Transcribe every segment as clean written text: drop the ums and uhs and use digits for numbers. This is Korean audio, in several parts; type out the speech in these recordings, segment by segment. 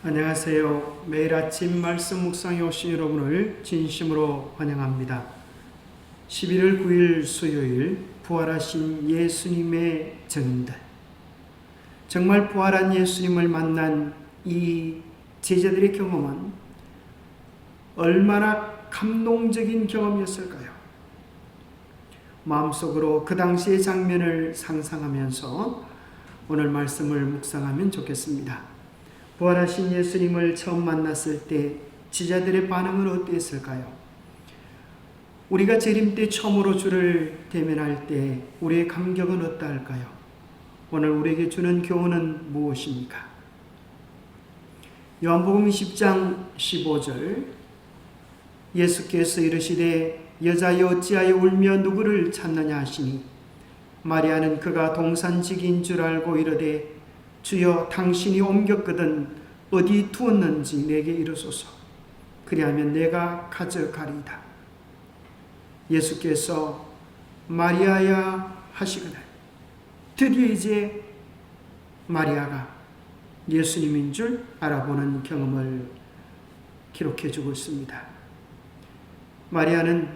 안녕하세요. 매일 아침 말씀 묵상에 오신 여러분을 진심으로 환영합니다. 11월 9일 수요일 부활하신 예수님의 증인들. 정말 부활한 예수님을 만난 이 제자들의 경험은 얼마나 감동적인 경험이었을까요? 마음속으로 그 당시의 장면을 상상하면서 오늘 말씀을 묵상하면 좋겠습니다. 부활하신 예수님을 처음 만났을 때 제자들의 반응은 어땠을까요? 우리가 재림 때 처음으로 주를 대면할 때 우리의 감격은 어떠할까요? 오늘 우리에게 주는 교훈은 무엇입니까? 요한복음 10장 15절 예수께서 이르시되 여자여 어찌하여 울며 누구를 찾느냐 하시니 마리아는 그가 동산직인 줄 알고 이르되 주여 당신이 옮겼거든 어디 두었는지 내게 이르소서. 그리하면 내가 가져가리이다. 예수께서 마리아야 하시거늘 드디어 이제 마리아가 예수님인 줄 알아보는 경험을 기록해 주고 있습니다. 마리아는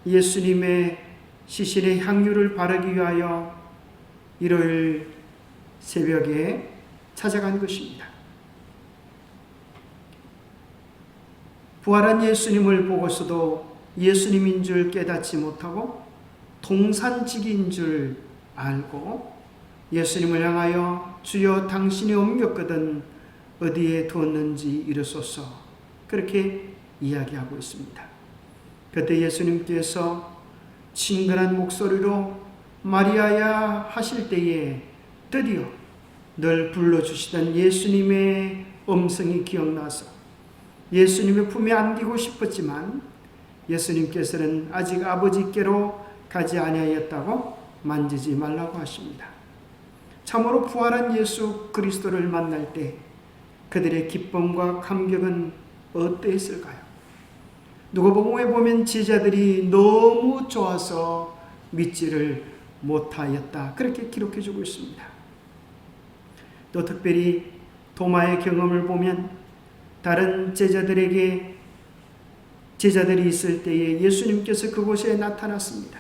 예수님의 시신의 향유를 바르기 위하여 일요일 새벽에 찾아간 것입니다. 부활한 예수님을 보고서도 예수님인 줄 깨닫지 못하고 동산직인 줄 알고 예수님을 향하여 주여 당신이 옮겼거든 어디에 두었는지 이르소서 그렇게 이야기하고 있습니다. 그때 예수님께서 친근한 목소리로 마리아야 하실 때에 드디어 늘 불러주시던 예수님의 음성이 기억나서 예수님의 품에 안기고 싶었지만 예수님께서는 아직 아버지께로 가지 아니하였다고 만지지 말라고 하십니다. 참으로 부활한 예수 그리스도를 만날 때 그들의 기쁨과 감격은 어떠했을까요? 누가복음에 보면 제자들이 너무 좋아서 믿지를 못하였다 그렇게 기록해 주고 있습니다. 또 특별히 도마의 경험을 보면 다른 제자들이 있을 때에 예수님께서 그곳에 나타났습니다.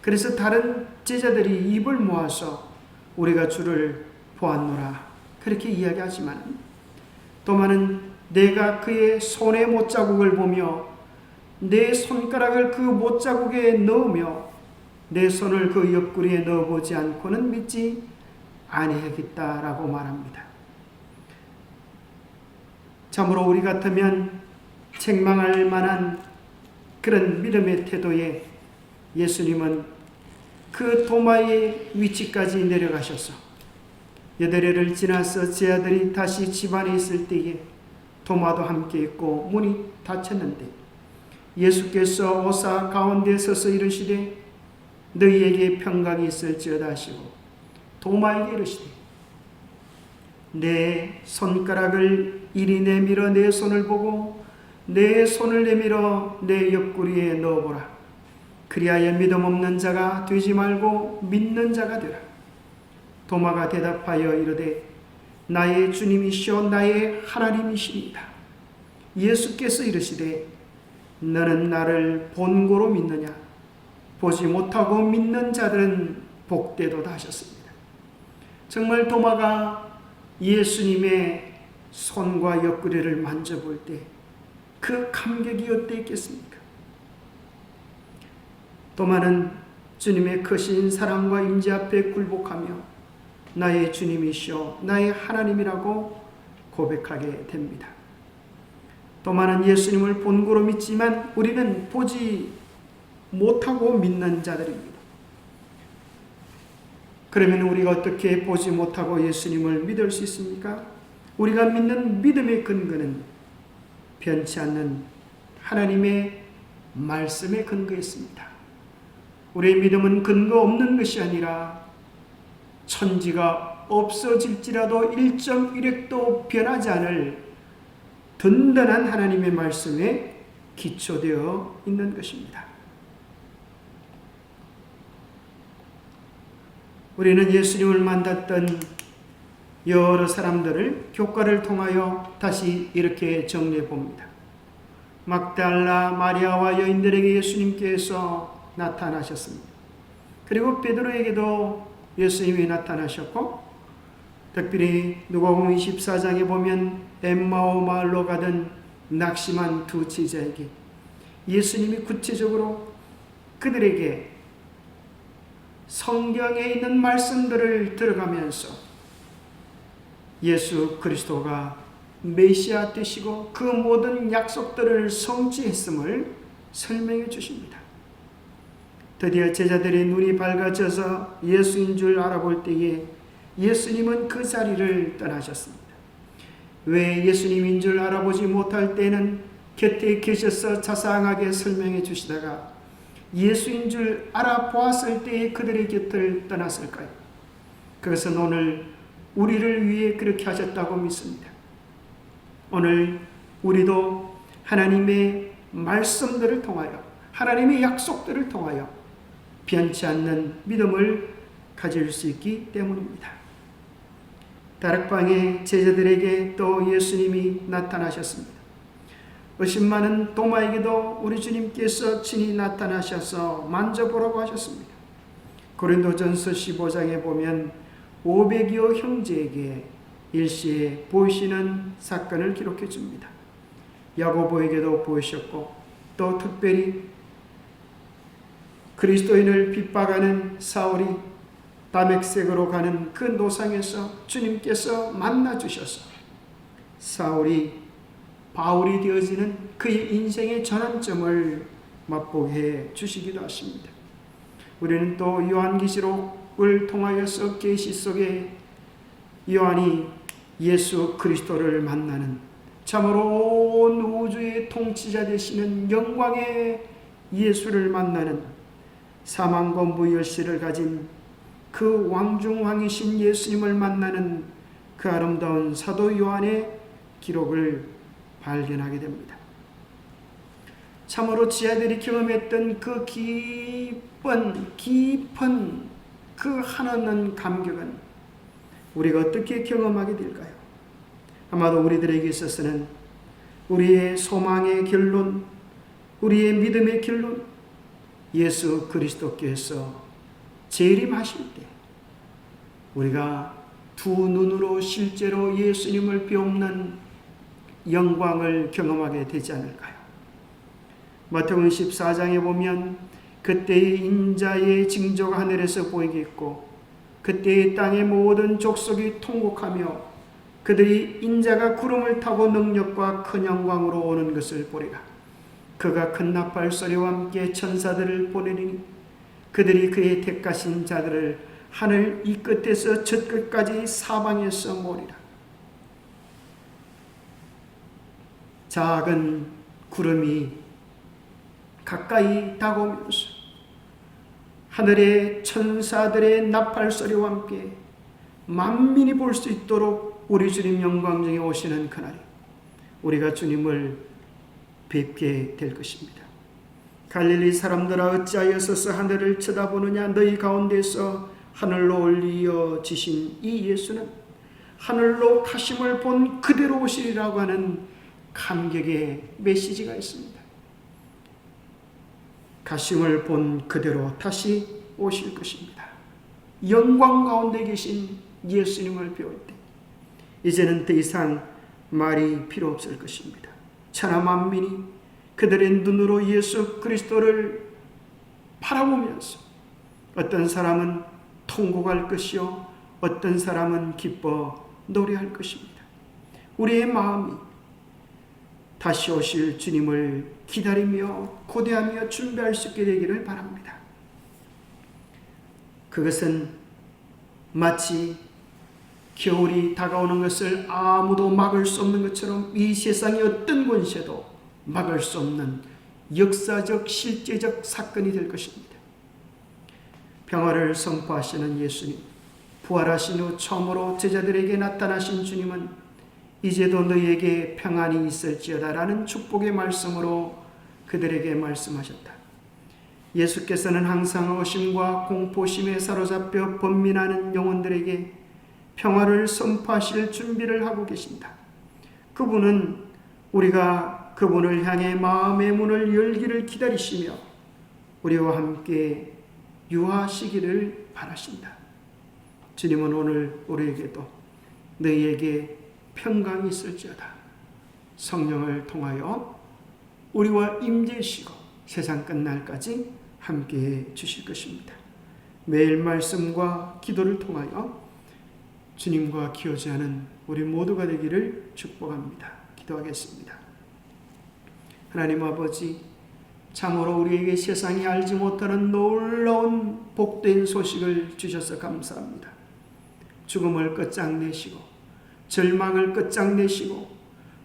그래서 다른 제자들이 입을 모아서 우리가 주를 보았노라 그렇게 이야기하지만 도마는 내가 그의 손의 못자국을 보며 내 손가락을 그 못자국에 넣으며 내 손을 그 옆구리에 넣어보지 않고는 믿지 아니하겠다라고 말합니다. 참으로 우리 같으면 책망할 만한 그런 믿음의 태도에 예수님은 그 도마의 위치까지 내려가셔서 여드레를 지나서 제 아들이 다시 집안에 있을 때에 도마도 함께 있고 문이 닫혔는데 예수께서 오사 가운데 서서 이르시되 너희에게 평강이 있을지어다 하시고 도마에게 이르시되 내 손가락을 이리 내밀어 내 손을 보고 내 손을 내밀어 내 옆구리에 넣어보라. 그리하여 믿음 없는 자가 되지 말고 믿는 자가 되라. 도마가 대답하여 이르되 나의 주님이시오 나의 하나님이시니이다. 예수께서 이르시되 너는 나를 본고로 믿느냐? 보지 못하고 믿는 자들은 복되도다 하셨습니다. 정말 도마가 예수님의 손과 옆구리를 만져볼 때 그 감격이 어땠겠습니까? 도마는 주님의 크신 사랑과 임재 앞에 굴복하며 나의 주님이시오 나의 하나님이라고 고백하게 됩니다. 도마는 예수님을 본고로 믿지만 우리는 보지 못하고 믿는 자들입니다. 그러면 우리가 어떻게 보지 못하고 예수님을 믿을 수 있습니까? 우리가 믿는 믿음의 근거는 변치 않는 하나님의 말씀에 근거해 있습니다. 우리의 믿음은 근거 없는 것이 아니라 천지가 없어질지라도 1.1획도 변하지 않을 든든한 하나님의 말씀에 기초되어 있는 것입니다. 우리는 예수님을 만났던 여러 사람들을 교과를 통하여 다시 이렇게 정리해 봅니다. 막달라 마리아와 여인들에게 예수님께서 나타나셨습니다. 그리고 베드로에게도 예수님이 나타나셨고, 특별히 누가복음 24장에 보면 엠마오 마을로 가던 낙심한 두 제자에게 예수님이 구체적으로 그들에게 성경에 있는 말씀들을 들어가면서 예수 그리스도가 메시아 되시고 그 모든 약속들을 성취했음을 설명해 주십니다. 드디어 제자들의 눈이 밝아져서 예수인 줄 알아볼 때에 예수님은 그 자리를 떠나셨습니다. 왜 예수님인 줄 알아보지 못할 때는 곁에 계셔서 자상하게 설명해 주시다가 예수인 줄 알아보았을 때에 그들의 곁을 떠났을까요? 그것은 오늘 우리를 위해 그렇게 하셨다고 믿습니다. 오늘 우리도 하나님의 말씀들을 통하여, 하나님의 약속들을 통하여 변치 않는 믿음을 가질 수 있기 때문입니다. 다락방의 제자들에게 또 예수님이 나타나셨습니다. 의심 많은 도마에게도 우리 주님께서 친히 나타나셔서 만져보라고 하셨습니다. 고린도전서 15장에 보면 500여 형제에게 일시에 보이시는 사건을 기록해 줍니다. 야고보에게도 보이셨고, 또 특별히 그리스도인을 핍박하는 사울이 다메섹으로 가는 그 노상에서 주님께서 만나 주셔서 사울이 바울이 되어지는 그의 인생의 전환점을 맛보게 해 주시기도 하십니다. 우리는 또 요한계시록을 통하여서 계시 속에 요한이 예수 그리스도를 만나는, 참으로 온 우주의 통치자 되시는 영광의 예수를 만나는, 사망과 무열쇠를 가진 그 왕중왕이신 예수님을 만나는 그 아름다운 사도 요한의 기록을 발견하게 됩니다. 참으로 지하들이 경험했던 그 깊은 그 한없는 감격은 우리가 어떻게 경험하게 될까요? 아마도 우리들에게 있어서는 우리의 소망의 결론, 우리의 믿음의 결론, 예수 그리스도께서 재림하실 때 우리가 두 눈으로 실제로 예수님을 비옵는 영광을 경험하게 되지 않을까요? 마태복음 14장에 보면 그때의 인자의 징조가 하늘에서 보이겠고 그때의 땅의 모든 족속이 통곡하며 그들이 인자가 구름을 타고 능력과 큰 영광으로 오는 것을 보리라. 그가 큰 나팔 소리와 함께 천사들을 보내리니 그들이 그의 택하신 자들을 하늘 이 끝에서 저 끝까지 사방에서 모으리라. 작은 구름이 가까이 다가오면서 하늘의 천사들의 나팔 소리와 함께 만민이 볼 수 있도록 우리 주님 영광 중에 오시는 그날이 우리가 주님을 뵙게 될 것입니다. 갈릴리 사람들아 어찌하여 서서 하늘을 쳐다보느냐. 너희 가운데서 하늘로 올리어지신 이 예수는 하늘로 가심을 본 그대로 오시리라고 하는 감격의 메시지가 있습니다. 가심을 본 그대로 다시 오실 것입니다. 영광 가운데 계신 예수님을 배울 때 이제는 더 이상 말이 필요 없을 것입니다. 천하 만민이 그들의 눈으로 예수 그리스도를 바라보면서 어떤 사람은 통곡할 것이요 어떤 사람은 기뻐 노래할 것입니다. 우리의 마음이 다시 오실 주님을 기다리며 고대하며 준비할 수 있게 되기를 바랍니다. 그것은 마치 겨울이 다가오는 것을 아무도 막을 수 없는 것처럼 이 세상의 어떤 권세도 막을 수 없는 역사적 실제적 사건이 될 것입니다. 평화를 선포하시는 예수님, 부활하신 후 처음으로 제자들에게 나타나신 주님은 이제도 너희에게 평안이 있을지어다 라는 축복의 말씀으로 그들에게 말씀하셨다. 예수께서는 항상 의심과 공포심에 사로잡혀 번민하는 영혼들에게 평화를 선포하실 준비를 하고 계신다. 그분은 우리가 그분을 향해 마음의 문을 열기를 기다리시며 우리와 함께 유하시기를 바라신다. 주님은 오늘 우리에게도 너희에게 평강이 있을지어다. 성령을 통하여 우리와 임재시고 세상 끝날까지 함께해 주실 것입니다. 매일 말씀과 기도를 통하여 주님과 교제하는 우리 모두가 되기를 축복합니다. 기도하겠습니다. 하나님 아버지, 참으로 우리에게 세상이 알지 못하는 놀라운 복된 소식을 주셔서 감사합니다. 죽음을 끝장내시고 절망을 끝장내시고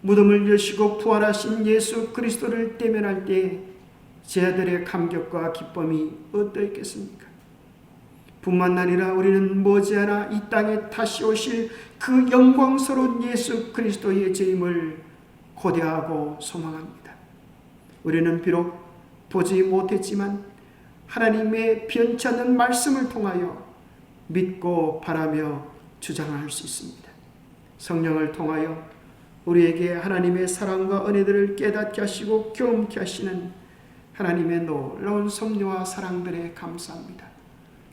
무덤을 여시고 부활하신 예수 그리스도를 대면할 때 제자들의 감격과 기쁨이 어떠했겠습니까? 뿐만 아니라 우리는 머지않아 이 땅에 다시 오실 그 영광스러운 예수 그리스도의 재림을 고대하고 소망합니다. 우리는 비록 보지 못했지만 하나님의 변치않는 말씀을 통하여 믿고 바라며 주장할 수 있습니다. 성령을 통하여 우리에게 하나님의 사랑과 은혜들을 깨닫게 하시고 경험케 하시는 하나님의 놀라운 섭리와 사랑들에 감사합니다.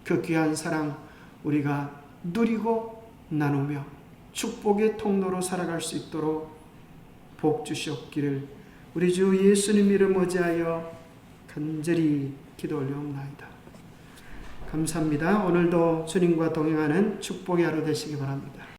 그 귀한 사랑 우리가 누리고 나누며 축복의 통로로 살아갈 수 있도록 복 주시옵기를 우리 주 예수님 이름 의지하여 간절히 기도 올려옵나이다. 감사합니다. 오늘도 주님과 동행하는 축복의 하루 되시기 바랍니다.